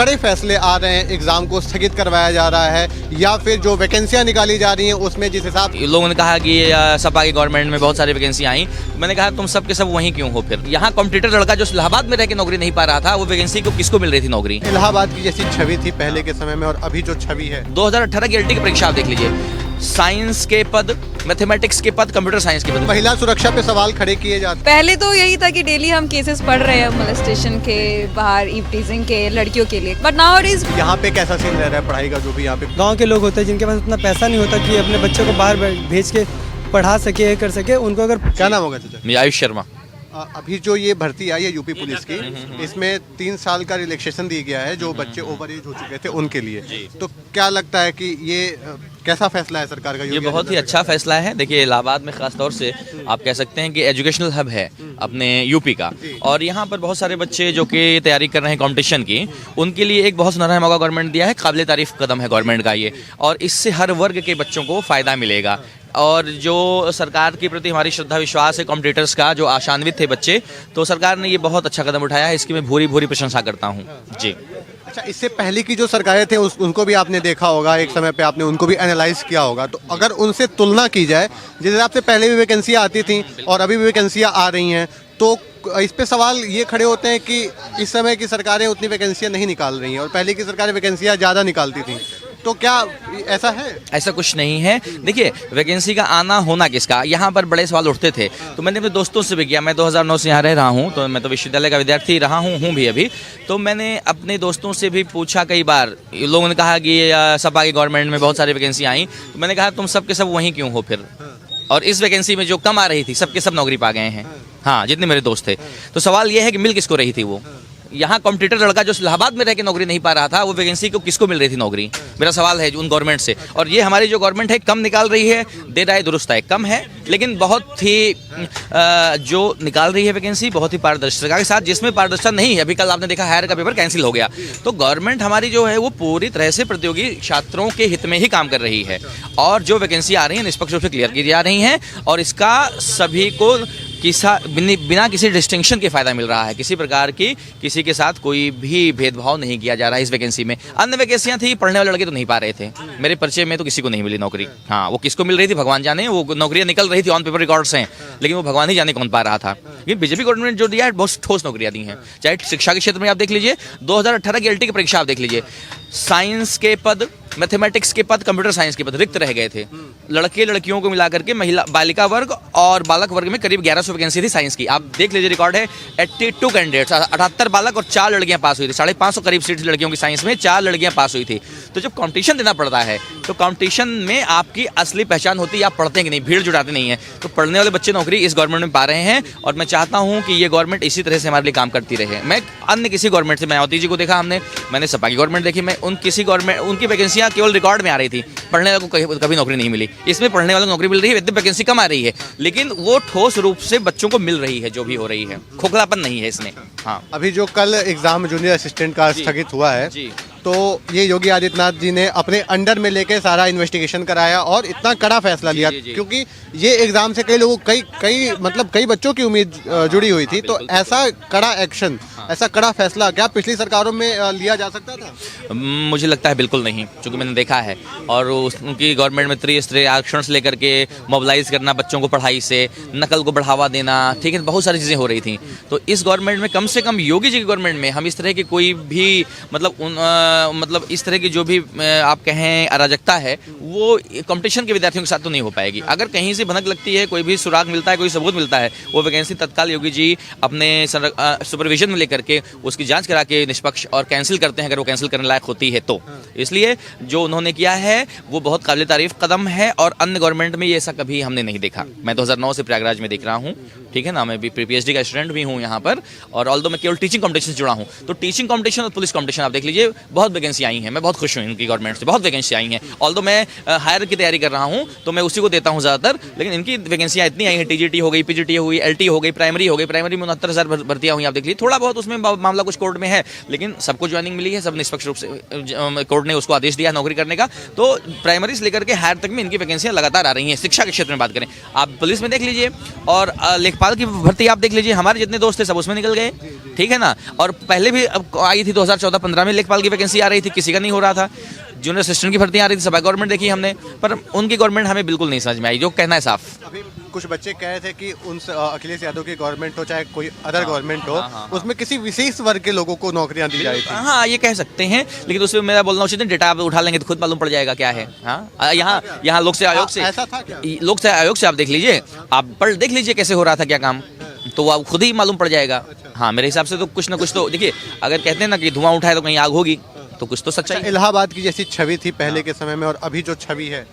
कड़े फैसले आ रहे हैं, एग्जाम को स्थगित करवाया जा रहा है या फिर जो वैकेंसियां निकाली जा रही हैं उसमें जिस हिसाब लोगों ने कहा कि सपा की गवर्नमेंट में बहुत सारी वैकेंसी आई। मैंने कहा तुम सब के सब वहीं क्यों हो? फिर यहाँ कॉम्पिटिटर लड़का जो इलाहाबाद में रह के नौकरी नहीं पा रहा था, वो वैकेंसी को किसको मिल रही थी नौकरी? इलाहाबाद की जैसी छवि थी पहले के समय में और अभी जो छवि है 2018 की एलटी की परीक्षा आप देख लीजिए, साइंस के पद, मैथमेटिक्स के पद, कंप्यूटर साइंस के पद। महिला सुरक्षा पे सवाल खड़े किए जाते। पहले तो यही था कि डेली हम केसेस पढ़ रहे हैं मोलेस्टेशन के, बाहर ईव टीजिंग के, लड़कियों के लिए, बट नाउ इट इज यहाँ पे कैसा सीन रह रहा है पढ़ाई का? जो भी यहाँ पे गांव के लोग होते हैं जिनके पास उतना पैसा नहीं होता कि अपने बच्चों को बाहर भेज के पढ़ा सके, कर सके, उनको अगर क्या नाम होगा चाचा? आयुष शर्मा। अभी जो ये भर्ती आई है यूपी पुलिस की, इसमें 3 साल का रिलैक्सेशन दिया गया है जो बच्चे ओवर एज हो चुके थे उनके लिए। तो क्या लगता है कि ये कैसा फैसला है सरकार का? ये बहुत ही अच्छा फैसला है। देखिए इलाहाबाद में खास तौर से आप कह सकते हैं कि एजुकेशनल हब है अपने यूपी का, और यहाँ पर बहुत सारे बच्चे जो कि तैयारी कर रहे हैं कंपटीशन की, उनके लिए एक बहुत सुनहरा मौका गवर्नमेंट दिया है। काबिल तारीफ कदम है गवर्नमेंट का ये, और इससे हर वर्ग के बच्चों को फ़ायदा मिलेगा। और जो सरकार के प्रति हमारी श्रद्धा विश्वास है कॉम्पिटिटर्स का, जो आशान्वित थे बच्चे, तो सरकार ने ये बहुत अच्छा कदम उठाया है। इसकी मैं भूरी भूरी प्रशंसा करता हूँ जी। अच्छा, इससे पहले की जो सरकारें थे उनको भी आपने देखा होगा, एक समय पे आपने उनको भी एनालाइज किया होगा, तो अगर उनसे तुलना की जाए, जिस हिसाब से पहले भी वैकेंसियाँ आती थी और अभी भी वैकेंसियाँ आ रही हैं, तो इस पे सवाल ये खड़े होते हैं कि इस समय की सरकारें उतनी वैकेंसियाँ नहीं निकाल रही हैं और पहले की सरकारें वैकेंसियाँ ज़्यादा निकालती थी। तो क्या ऐसा है? ऐसा कुछ नहीं है। देखिए वैकेंसी का आना होना किसका, यहाँ पर बड़े सवाल उठते थे। तो मैंने अपने दोस्तों से भी किया, मैं 2009 से यहाँ रह रहा हूँ, तो मैं तो विश्वविद्यालय का विद्यार्थी रहा हूँ भी अभी। तो मैंने अपने दोस्तों से भी पूछा कई बार, लोगों ने कहा कि सपा की गवर्नमेंट में बहुत सारी वैकेंसी आई। तो मैंने कहा तुम सब के सब वहीं क्यों हो फिर? और इस वैकेंसी में जो कम आ रही थी, सबके सब नौकरी पा गए हैं। हाँ, जितने मेरे दोस्त थे। तो सवाल ये है कि मिल किसको रही थी वो? यहाँ कॉम्पिटिटर लड़का जो इलाहाबाद में रह के नौकरी नहीं पा रहा था, वो वैकेंसी को किसको मिल रही थी नौकरी? मेरा सवाल है उन गवर्नमेंट से। और ये हमारी जो गवर्नमेंट है कम निकाल रही है, दे रहा है दुरुस्त है, कम है लेकिन बहुत ही जो निकाल रही है वैकेंसी बहुत ही पारदर्शिता के साथ, जिसमें पारदर्शिता नहीं है। अभी कल आपने देखा हायर का पेपर कैंसिल हो गया। तो गवर्नमेंट हमारी जो है वो पूरी तरह से प्रतियोगी छात्रों के हित में ही काम कर रही है, और जो वैकेंसी आ रही है निष्पक्ष रूप से क्लियर की जा रही हैं, और इसका सभी को बिना किसी डिस्टिंक्शन के फायदा मिल रहा है। किसी प्रकार की किसी के साथ कोई भी भेदभाव नहीं किया जा रहा है इस वैकेंसी में। अन्य वैकेंसियां थी, पढ़ने वाले लड़के तो नहीं पा रहे थे। मेरे परिचय में तो किसी को नहीं मिली नौकरी। हाँ, वो किसको मिल रही थी भगवान जाने, वो नौकरियां निकल रही थी, ऑन पेपर रिकॉर्ड्स हैं, लेकिन वो भगवान ही जाने कौन पा रहा था। लेकिन बीजेपी गवर्नमेंट जो दिया है बहुत ठोस नौकरियां दी हैं। चाहे शिक्षा के क्षेत्र में आप देख लीजिए, 2018 की एलटी की परीक्षा आप देख लीजिए, साइंस के पद, मैथमेटिक्स के पद, कंप्यूटर साइंस के पद रिक्त रह गए थे। लड़के लड़कियों को मिलाकर के महिला बालिका वर्ग और बालक वर्ग में करीब 1100 वैकेंसी थी साइंस की। आप देख लीजिए, रिकॉर्ड है 82 कैंडिडेट्स, 78 बालक और 4 लड़कियां पास हुई थी। 550 करीब सीट लड़कियों की साइंस में, 4 लड़कियां पास हुई थी। तो जब कंपटीशन देना पड़ता है तो कंपटीशन में आपकी असली पहचान होती है, आप पढ़ते हैं कि नहीं, भीड़ जुटाते नहीं है। तो पढ़ने वाले बच्चे नौकरी इस गवर्नमेंट में पा रहे हैं, और मैं चाहता हूँ कि ये गवर्नमेंट इसी तरह से हमारे लिए काम करती रहे। मैं अन्य किसी गवर्नमेंट से, मायावती जी को देखा हमने, मैंने सपा की गवर्नमेंट देखी, मैं किसी गवर्नमेंट उनकी वैकेंसियां केवल रिकॉर्ड में आ रही थी, पढ़ने वालों को कभी नौकरी नहीं मिली। इसमें पढ़ने वालों को नौकरी मिल रही है, वैकेंसी कम आ रही है, लेकिन वो ठोस रूप से बच्चों को मिल रही है, जो भी हो रही है, खोखलापन नहीं है इसमें। हाँ, अभी जो कल एग्जाम जूनियर असिस्टेंट का स्थगित हुआ है जी, तो ये योगी आदित्यनाथ जी ने अपने अंडर में लेके सारा इन्वेस्टिगेशन कराया और इतना कड़ा फैसला लिया, क्योंकि ये एग्जाम से कई लोगों कई बच्चों की उम्मीद जुड़ी हुई थी। तो ऐसा कड़ा एक्शन, ऐसा कड़ा फैसला क्या पिछली सरकारों में लिया जा सकता था? मुझे लगता है बिल्कुल नहीं, क्योंकि मैंने देखा है। और उनकी गवर्नमेंट में त्रिस्तरीय आरक्षण से लेकर के मोबिलाइज करना बच्चों को पढ़ाई से, नकल को बढ़ावा देना, ठीक है, बहुत सारी चीज़ें हो रही थी। तो इस गवर्नमेंट में, कम से कम योगी जी की गवर्नमेंट में, हम इस तरह की कोई भी मतलब इस तरह की जो भी आप कहें अराजकता है, वो कंपटीशन के विद्यार्थियों के साथ तो नहीं हो पाएगी। अगर कहीं से भनक लगती है, कोई भी सुराग मिलता है, कोई सबूत मिलता है, वो वैकेंसी तत्काल योगी जी अपने सुपरविजन में लेकर के उसकी जांच करा के निष्पक्ष और कैंसिल करते हैं, अगर वो कैंसिल करने लायक होती है तो। इसलिए जो उन्होंने किया है वो बहुत काबिल तारीफ कदम है, और अन्य गवर्नमेंट में ये ऐसा कभी हमने नहीं देखा। मैं 2009 से प्रयागराज में देख रहा हूँ, ठीक है ना, मैं भी PhD का स्टूडेंट भी हूँ यहाँ पर, और ऑल्दो मैं केवल टीचिंग कॉम्पिटिशन से जुड़ा हूँ। तो टीचिंग कॉम्पिटिशन और पुलिस कॉम्पिटिशन आप देख लीजिए, बहुत वैकेंसी आई हैं। मैं बहुत खुश हूँ इनकी गवर्नमेंट से, बहुत वैकेंसी आई हैं। ऑल्दो मैं हायर की तैयारी कर रहा हूँ तो मैं उसी को देता हूँ ज़्यादातर, लेकिन इनकी वैकेंसियाँ इतनी आई हैं, TGT हो गई, PGT हो गई, LT हो गई, प्राइमरी हो गई। प्राइमरी में 69,000 भर्तियाँ हुई, आप देख लीजिए। थोड़ा बहुत उसमें मामला कुछ कोर्ट में है, लेकिन सबको ज्वाइनिंग मिली है, सब निष्पक्ष रूप से कोर्ट ने उसको आदेश दिया नौकरी करने का। तो प्राइमरी से लेकर के हायर तक में इनकी वैकेंसियाँ लगातार आ रही हैं। शिक्षा के क्षेत्र में बात करें, आप पुलिस में देख लीजिए, और लेखपाल की भर्ती आप देख लीजिए, हमारे जितने दोस्त थे सब उसमें निकल गए। ठीक है ना। और पहले भी अब आई थी 2014-15 में लेखपाल की वैकेंसी आ रही थी, किसी का नहीं हो रहा था। जूनियर असिस्टेंट की भर्तियां आ रही थी, सभा गवर्नमेंट देखी हमने, पर उनकी गवर्नमेंट हमें बिल्कुल नहीं समझ में आई, जो कहना है साफ। अभी कुछ बच्चे कह रहे थे कि उन अखिलेश यादव की गवर्नमेंट हो चाहे कोई अदर गवर्नमेंट हो, उसमें किसी विशेष वर्ग के लोगों को नौकरियां दी जाएगी। हाँ, ये कह सकते हैं, लेकिन उसमें मेरा बोलना उचित नहीं, डेटा आप उठा लेंगे तो खुद मालूम पड़ जाएगा क्या है। हाँ, यहाँ लोक सेवा आयोग से, ऐसा था क्या? लोक सेवा आयोग से आप देख लीजिए, आप पढ़ देख लीजिए कैसे हो रहा था क्या काम, तो वो खुद ही मालूम पड़ जाएगा। हाँ, मेरे हिसाब से तो कुछ ना कुछ तो देखिए, अगर कहते हैं ना कि धुआं उठाए तो कहीं आग होगी, तो कुछ तो सच्चाई है। इलाहाबाद की जैसी छवि थी पहले के समय में और अभी जो छवि है,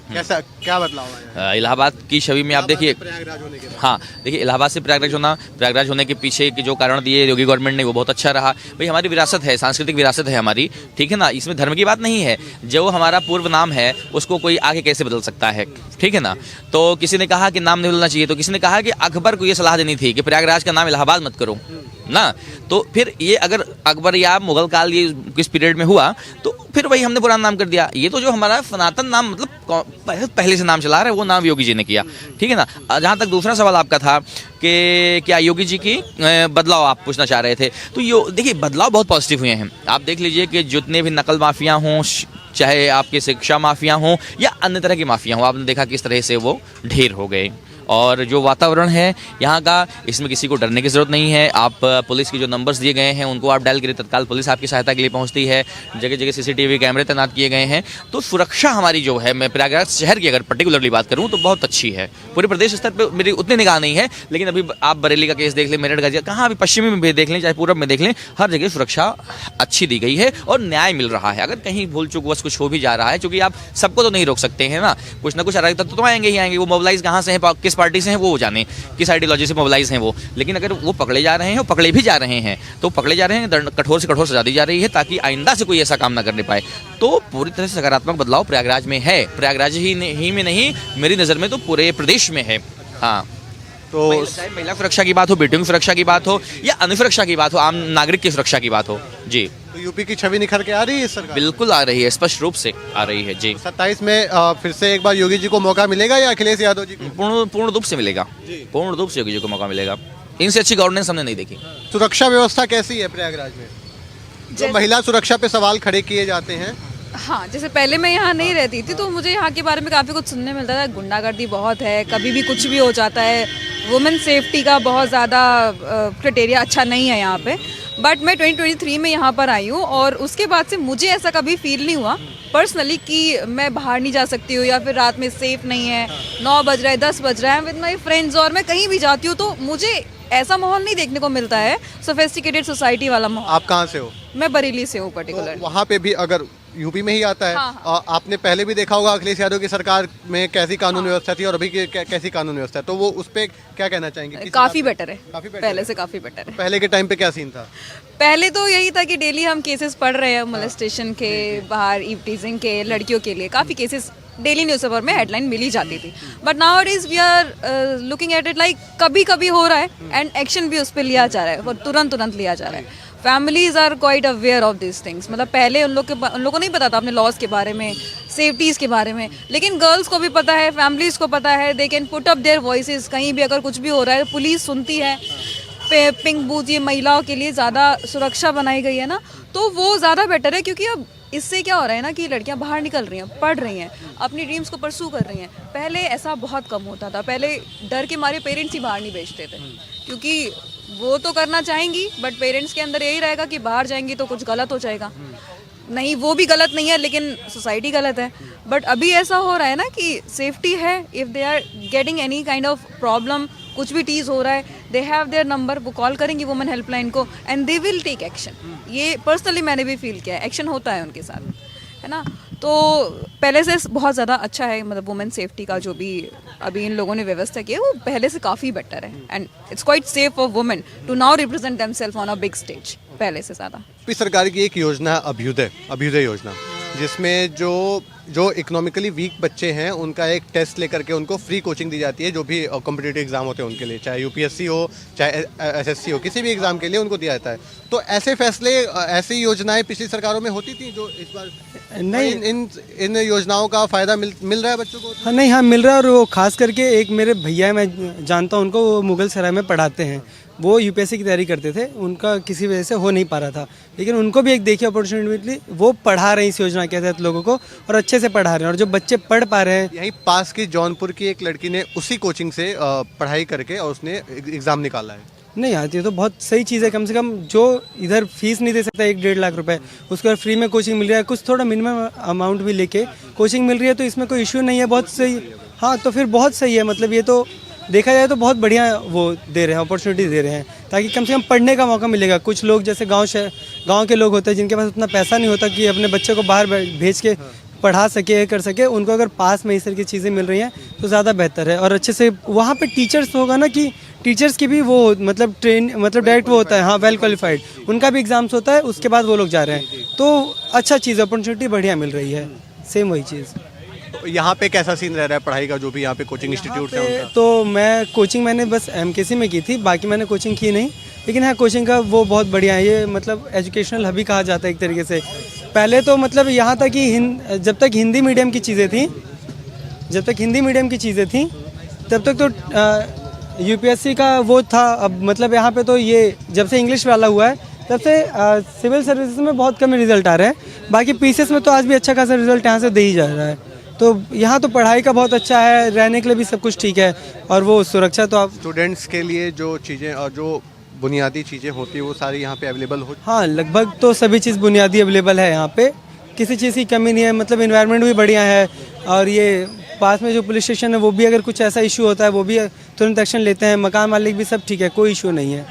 कैसा क्या बदलाव है? इलाहाबाद की छवि में आप देखिए, प्रयागराज होने के बाद। हाँ देखिए, इलाहाबाद से प्रयागराज होने के पीछे के जो कारण दिए योगी गवर्नमेंट ने, वो बहुत अच्छा रहा। भाई हमारी विरासत है, सांस्कृतिक विरासत है हमारी, ठीक है ना, इसमें धर्म की बात नहीं है। जो हमारा पूर्व नाम है उसको कोई आगे कैसे बदल सकता है, ठीक है ना। तो किसी ने कहा कि नाम नहीं बदलना चाहिए, तो किसी ने कहा कि अकबर को ये सलाह देनी थी कि प्रयागराज का नाम इलाहाबाद मत करो ना। तो फिर ये अगर अकबर या मुगल काल ये किस पीरियड में हुआ, तो फिर वही हमने पुराना नाम कर दिया। ये तो जो हमारा सनातन नाम, मतलब पहले से नाम चला रहा है, वो नाम योगी जी ने किया, ठीक है ना। जहाँ तक दूसरा सवाल आपका था कि क्या योगी जी की बदलाव आप पूछना चाह रहे थे, तो देखिए बदलाव बहुत पॉजिटिव हुए हैं। आप देख लीजिए कि जितने भी नकल माफिया हों, चाहे आपके शिक्षा माफिया हों या अन्य तरह की माफिया हों, आपने देखा किस तरह से वो ढेर हो गए। और जो वातावरण है यहाँ का, इसमें किसी को डरने की ज़रूरत नहीं है। आप पुलिस की जो नंबर्स दिए गए हैं उनको आप डायल करिए, तत्काल पुलिस आपकी सहायता के लिए पहुँचती है। जगह जगह CCTV कैमरे तैनात किए गए हैं, तो सुरक्षा हमारी जो है, मैं प्रयागराज शहर की अगर पर्टिकुलरली बात करूँ तो बहुत अच्छी है। पूरे प्रदेश स्तर पर मेरी उतनी निगाह नहीं है, लेकिन अभी आप बरेली का केस देख लें, मेरठ गाजिया, कहाँ भी पश्चिमी में भी देख लें, चाहे पूरब में देख लें, हर जगह सुरक्षा अच्छी दी गई है और न्याय मिल रहा है। अगर कहीं भूल चूक बस कुछ हो भी जा रहा है, क्योंकि आप सबको तो नहीं रोक सकते हैं ना, कुछ ना कुछ अराजक तत्व तो आएंगे ही आएंगे। वो मोबिलाइज कहाँ से हैं, किस पार्टी से हैं, वो जाने, किस आइडियोलॉजी से मोबिलाइज हैं वो। लेकिन अगर वो पकड़े जा रहे हैं, पकड़े भी जा रहे हैं, तो पकड़े जा रहे हैं, कठोर से कठोर सजा दी जा रही है, ताकि आइंदा से कोई ऐसा काम ना करने पाए। तो पूरी तरह से सकारात्मक बदलाव प्रयागराज में है। प्रयागराज ही में नहीं, मेरी नज़र में तो पूरे प्रदेश में है। हाँ, तो चाहे महिला सुरक्षा की बात हो, बेटियों की सुरक्षा की बात हो या अन्य सुरक्षा की बात हो, आम नागरिक की सुरक्षा की बात हो, जी। तो यूपी की छवि निखर के आ रही है इस सरकार? बिल्कुल आ रही है, स्पष्ट रूप से आ रही है, जी। 27 में फिर से एक बार योगी जी को मौका मिलेगा या अखिलेश यादव जी को? पूर्ण रूप से मिलेगा, पूर्ण रूप से योगी जी को मौका मिलेगा। इनसे अच्छी गवर्नेंस हमने नहीं देखी। सुरक्षा व्यवस्था कैसी है प्रयागराज में? जो महिला सुरक्षा पे सवाल खड़े किए जाते हैं। हाँ, जैसे पहले मैं यहाँ नहीं रहती थी तो मुझे यहाँ के बारे में काफ़ी कुछ सुनने मिलता था। गुंडागर्दी बहुत है, कभी भी कुछ भी हो जाता है, वुमेन सेफ्टी का बहुत ज़्यादा क्राइटेरिया अच्छा नहीं है यहाँ पे। बट मैं 2023 में यहाँ पर आई हूँ और उसके बाद से मुझे ऐसा कभी फील नहीं हुआ पर्सनली कि मैं बाहर नहीं जा सकती हूँ या फिर रात में सेफ नहीं है, 9 बज रहा है, 10 बज रहा है, विद माई फ्रेंड्स, और मैं कहीं भी जाती हूँ तो मुझे ऐसा माहौल नहीं देखने को मिलता है, सोफिस्टिकेटेड सोसाइटी वाला माहौल। आप कहाँ से हो? मैं बरेली से हूँ पर्टिकुलर। तो वहाँ पे भी अगर यूपी में ही आता है। हाँ। आपने पहले भी देखा होगा अखिलेश यादव की सरकार में कैसी कानून व्यवस्था थी और अभी की कैसी कानून व्यवस्था है, तो वो उस पे क्या कहना चाहेंगे? काफ़ी बेटर है, काफी better पहले है। से काफ़ी बेटर है। पहले के टाइम पे क्या सीन था? पहले तो यही था कि डेली हम केसेस पढ़ रहे हैं, मोलेस्टेशन के, बाहर ईव टीजिंग के, लड़कियों के लिए काफ़ी केसेस डेली न्यूज़पेपर में हेडलाइन मिल ही जाती थी। But now is we are looking at it like कभी कभी हो रहा है एंड एक्शन भी उस पर लिया जा रहा है और तुरंत लिया जा रहा है। Families are quite aware of this things, मतलब पहले उन लोग को नहीं पता था अपने लॉज के बारे में, सेफ्टीज़ के बारे में, लेकिन गर्ल्स को भी पता है, फैमिलीज़ को पता है, they can put up there voices. कहीं भी अगर कुछ भी हो रहा है पुलिस सुनती है। पिंक बूथ, ये महिलाओं के लिए ज़्यादा सुरक्षा बनाई गई है ना, तो वो ज़्यादा बेटर है। क्योंकि अब इससे क्या हो रहा है ना कि लड़कियां बाहर निकल रही हैं, पढ़ रही हैं, अपनी ड्रीम्स को परसू कर रही हैं। पहले ऐसा बहुत कम होता था, पहले डर के मारे पेरेंट्स ही बाहर नहीं भेजते थे, क्योंकि वो तो करना चाहेंगी बट पेरेंट्स के अंदर यही रहेगा कि बाहर जाएंगी तो कुछ गलत हो जाएगा। नहीं, वो भी गलत नहीं है लेकिन सोसाइटी गलत है। बट अभी ऐसा हो रहा है ना कि सेफ्टी है, if they are getting any kind of problem, कुछ भी चीज़ हो रहा है, दे हैव देयर नंबर, वो कॉल करेंगी वुमेन हेल्पलाइन को and they will take action. ये पर्सनली मैंने भी फील किया है, एक्शन होता है उनके साथ, है ना। तो पहले से बहुत ज़्यादा अच्छा है, मतलब वुमेन सेफ्टी का जो भी अभी इन लोगों ने व्यवस्था की है वो पहले से काफ़ी बेटर है and it's quite safe for women to now represent themself on a big stage, पहले से ज़्यादा। सरकार की एक योजना है अभ्युदय योजना, जिसमें जो जो इकोनॉमिकली वीक बच्चे हैं उनका एक टेस्ट लेकर के उनको फ्री कोचिंग दी जाती है, जो भी कॉम्पिटिटिव एग्जाम होते हैं उनके लिए, चाहे यूपीएससी हो चाहे एसएससी हो, किसी भी एग्जाम के लिए उनको दिया जाता है। तो ऐसे फैसले, ऐसी योजनाएं पिछली सरकारों में होती थी जो इस बार नहीं। इन योजनाओं का फायदा मिल रहा है बच्चों को? हाँ, नहीं, हाँ मिल रहा है। और वो खास करके एक मेरे भैया है, मैं जानता हूँ उनको, वो मुगल सराय में पढ़ाते हैं। वो यूपीएससी की तैयारी करते थे, उनका किसी वजह से हो नहीं पा रहा था, लेकिन उनको भी एक देखी अपॉर्चुनिटी मिली, वो पढ़ा रहे हैं इस योजना के तहत लोगों को, और अच्छे से पढ़ा रहे हैं। और जो बच्चे पढ़ पा रहे हैं, यहीं पास की जौनपुर की एक लड़की ने उसी कोचिंग से पढ़ाई करके और उसने एग्जाम निकाला है। नहीं आती है तो बहुत सही चीज़ है। कम से कम जो इधर फीस नहीं दे सकता 1-1.5 लाख रुपए, उसको अगर फ्री में कोचिंग मिल रहा है, कुछ थोड़ा मिनिमम अमाउंट भी लेके कोचिंग मिल रही है, तो इसमें कोई इश्यू नहीं है, बहुत सही। हाँ, तो फिर बहुत सही है। मतलब ये तो देखा जाए तो बहुत बढ़िया वो दे रहे हैं, अपॉर्चुनिटी दे रहे हैं, ताकि कम से कम पढ़ने का मौका मिलेगा। कुछ लोग जैसे गाँव के लोग होते हैं जिनके पास उतना पैसा नहीं होता कि अपने बच्चे को बाहर भेज के पढ़ा सके, कर सके, उनको अगर पास में इस तरह की चीज़ें मिल रही हैं तो ज़्यादा बेहतर है। और अच्छे से वहाँ पे टीचर्स होगा ना, कि टीचर्स की भी वो मतलब डायरेक्ट वो होता है, हाँ, वेल क्वालिफाइड, उनका भी एग्जाम्स होता है, उसके बाद वो लोग जा रहे हैं। तो अच्छा चीज़, अपॉर्चुनिटी बढ़िया मिल रही है। सेम वही चीज़। तो यहाँ पे कैसा सीन रह रहा है पढ़ाई का, जो भी यहाँ पे कोचिंग इंस्टीट्यूट है उनका? तो मैं कोचिंग मैंने बस एमकेसी में की थी, बाकी मैंने कोचिंग की नहीं, लेकिन हाँ कोचिंग का वो बहुत बढ़िया है। ये मतलब एजुकेशनल हब ही कहा जाता है एक तरीके से। पहले तो मतलब यहाँ तक कि जब तक हिंदी मीडियम की चीज़ें थी तब तक तो यूपीएससी का वो था। अब मतलब यहाँ पे तो ये जब से इंग्लिश वाला हुआ है तब से सिविल सर्विसेज में बहुत कम रिजल्ट आ रहे हैं। बाकी पीसीएस में तो आज भी अच्छा खासा रिजल्ट यहाँ से दे ही जा रहा है। तो यहाँ तो पढ़ाई का बहुत अच्छा है, रहने के लिए भी सब कुछ ठीक है, और वो सुरक्षा तो आप स्टूडेंट्स के लिए जो चीज़ें और जो बुनियादी चीज़ें होती है वो सारी यहाँ पे अवेलेबल हो? हाँ, लगभग तो सभी चीज़ बुनियादी अवेलेबल है यहाँ पे, किसी चीज़ की कमी नहीं है। मतलब इन्वायरमेंट भी बढ़िया है, और ये पास में जो पुलिस स्टेशन है वो भी अगर कुछ ऐसा इशू होता है वो भी तुरंत एक्शन लेते हैं। मकान मालिक भी सब ठीक है, कोई इशू नहीं है।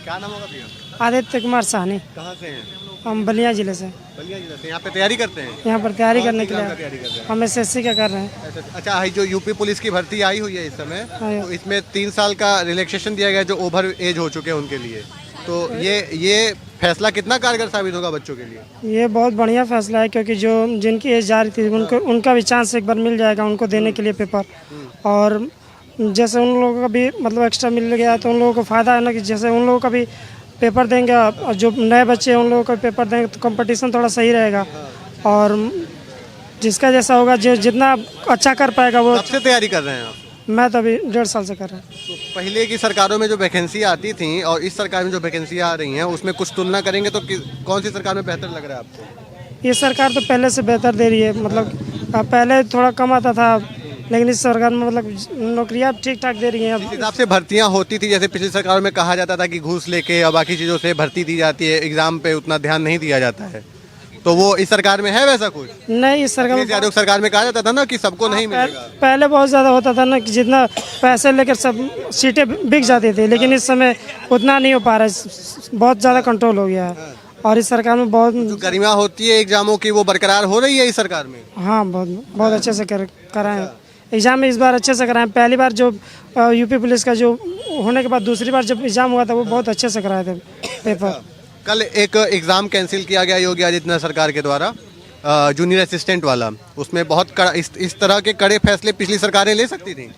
क्या नाम होगा भैया? आदित्य कुमार साहनी, कहाँ से हैं? हम बलिया जिले से। बलिया जिला से। यहाँ पे तैयारी करते हैं? यहाँ पर तैयारी करने के कौन सी लिए तैयारी कर रहे हैं? हम एसएससी का कर रहे हैं। अच्छा, जो यूपी पुलिस की भर्ती आई हुई है इस समय, हाँ। तो इसमें 3 साल का रिलैक्सेशन दिया गया है जो ओवर एज हो चुके हैं उनके लिए। तो ये फैसला कितना कारगर साबित होगा बच्चों के लिए? ये बहुत बढ़िया फैसला है, क्योंकि जो जिनकी एज जा रही थी उनका भी चांस एक बार मिल जाएगा उनको देने के लिए पेपर। और जैसे उन लोगों का भी मतलब एक्स्ट्रा मिल गया तो उन लोगों को फ़ायदा है ना, कि जैसे उन लोगों का भी पेपर देंगे, और जो नए बच्चे हैं उन लोगों को पेपर देंगे तो कंपटीशन थोड़ा सही रहेगा। और जिसका जैसा होगा, जो जितना अच्छा कर पाएगा वो। कब से तैयारी कर रहे हैं आप? मैं तो अभी 1.5 साल से कर रहा हूँ। तो पहले की सरकारों में जो वैकेंसी आती थी और इस सरकार में जो वैकेंसी आ रही हैं उसमें कुछ तुलना करेंगे तो कौन सी सरकार में बेहतर लग रहा है आपको? ये सरकार तो पहले से बेहतर दे रही है। मतलब पहले थोड़ा कम आता था, लेकिन इस सरकार में मतलब नौकरियाँ ठीक ठाक दे रही हैं। जिस हिसाब से भर्तियां होती थी, जैसे पिछली सरकारों में कहा जाता था कि घूस लेके और बाकी चीज़ों से भर्ती दी जाती है, एग्जाम पे उतना ध्यान नहीं दिया जाता है, तो वो इस सरकार में है वैसा कुछ? नहीं, इस सरकार अखिलेश यादव सरकार में कहा जाता था ना कि सबको नहीं मिलेगा। पहले बहुत ज़्यादा होता था ना, कि जितना पैसे लेकर सब सीटें बिक जाती थी, लेकिन इस समय उतना नहीं हो पा रहा है, बहुत ज़्यादा कंट्रोल हो गया है। और इस सरकार में बहुत जो गरिमा होती है एग्जामों की वो बरकरार हो रही है इस सरकार में? हाँ, बहुत अच्छे से कराएं। एग्ज़ाम में इस बार अच्छे से कराएं। पहली बार जो यूपी पुलिस का जो होने के बाद दूसरी बार जब एग्ज़ाम हुआ था वो बहुत अच्छे से कराए थे पेपर। कल एक एग्ज़ाम कैंसिल किया गया योगी आदित्यनाथ सरकार के द्वारा, जूनियर असिस्टेंट वाला। उसमें बहुत कड़ा इस तरह के कड़े फैसले पिछली सरकारें ले सकती थी।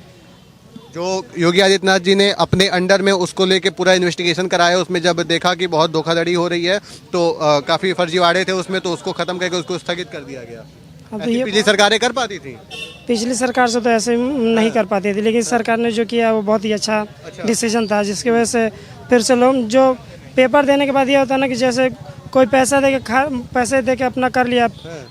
जो योगी आदित्यनाथ जी ने अपने अंडर में उसको लेके पूरा इन्वेस्टिगेशन कराया, उसमें जब देखा कि बहुत धोखाधड़ी हो रही है तो काफ़ी फर्जीवाड़े थे उसमें, तो उसको ख़त्म करके उसको स्थगित कर दिया गया। तो ये पिछली सरकारें कर पाती थी? पिछली सरकार से तो ऐसे नहीं कर पाती थी, लेकिन सरकार ने जो किया वो बहुत ही अच्छा डिसीजन था, जिसकी वजह से फिर से लोग जो पेपर देने के बाद ये होता है ना, कि जैसे कोई पैसे दे के अपना कर लिया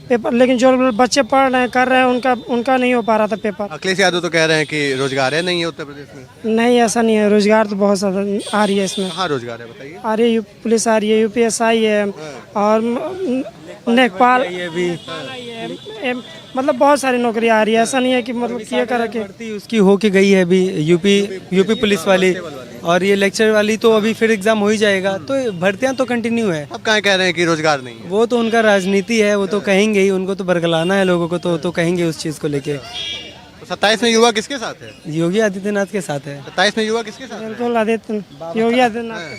पेपर, लेकिन जो बच्चे पढ़ रहे हैं कर रहे हैं उनका नहीं हो पा रहा था पेपर। अखिलेश यादव तो कह रहे हैं कि रोजगार है नहीं है उत्तर प्रदेश में। नहीं, ऐसा नहीं है, रोजगार तो बहुत ज़्यादा आ रही है इसमें। कहाँ रोजगार है बताइए? आ रही है, पुलिस आ रही है, यूपीएसआई है, और नेकपाल ये भी, मतलब बहुत सारी नौकरियाँ आ रही है। ऐसा नहीं है कि मतलब किया कर के भर्ती उसकी हो के गई है अभी यूपी पुलिस वाली, और ये लेक्चर वाली तो अभी फिर एग्जाम हो ही जाएगा। तो भर्तियां तो कंटिन्यू है। अब कहाँ कह रहे हैं कि रोजगार नहीं है? वो तो उनका राजनीति है, वो तो कहेंगे ही, उनको तो बरगलाना है लोगों को, तो कहेंगे उस चीज़ को लेके। 27 में युवा किसके साथ है? योगी आदित्यनाथ के साथ है। 27 में युवा किसके साथ है? बिल्कुल आदित्य योगी आदित्यनाथ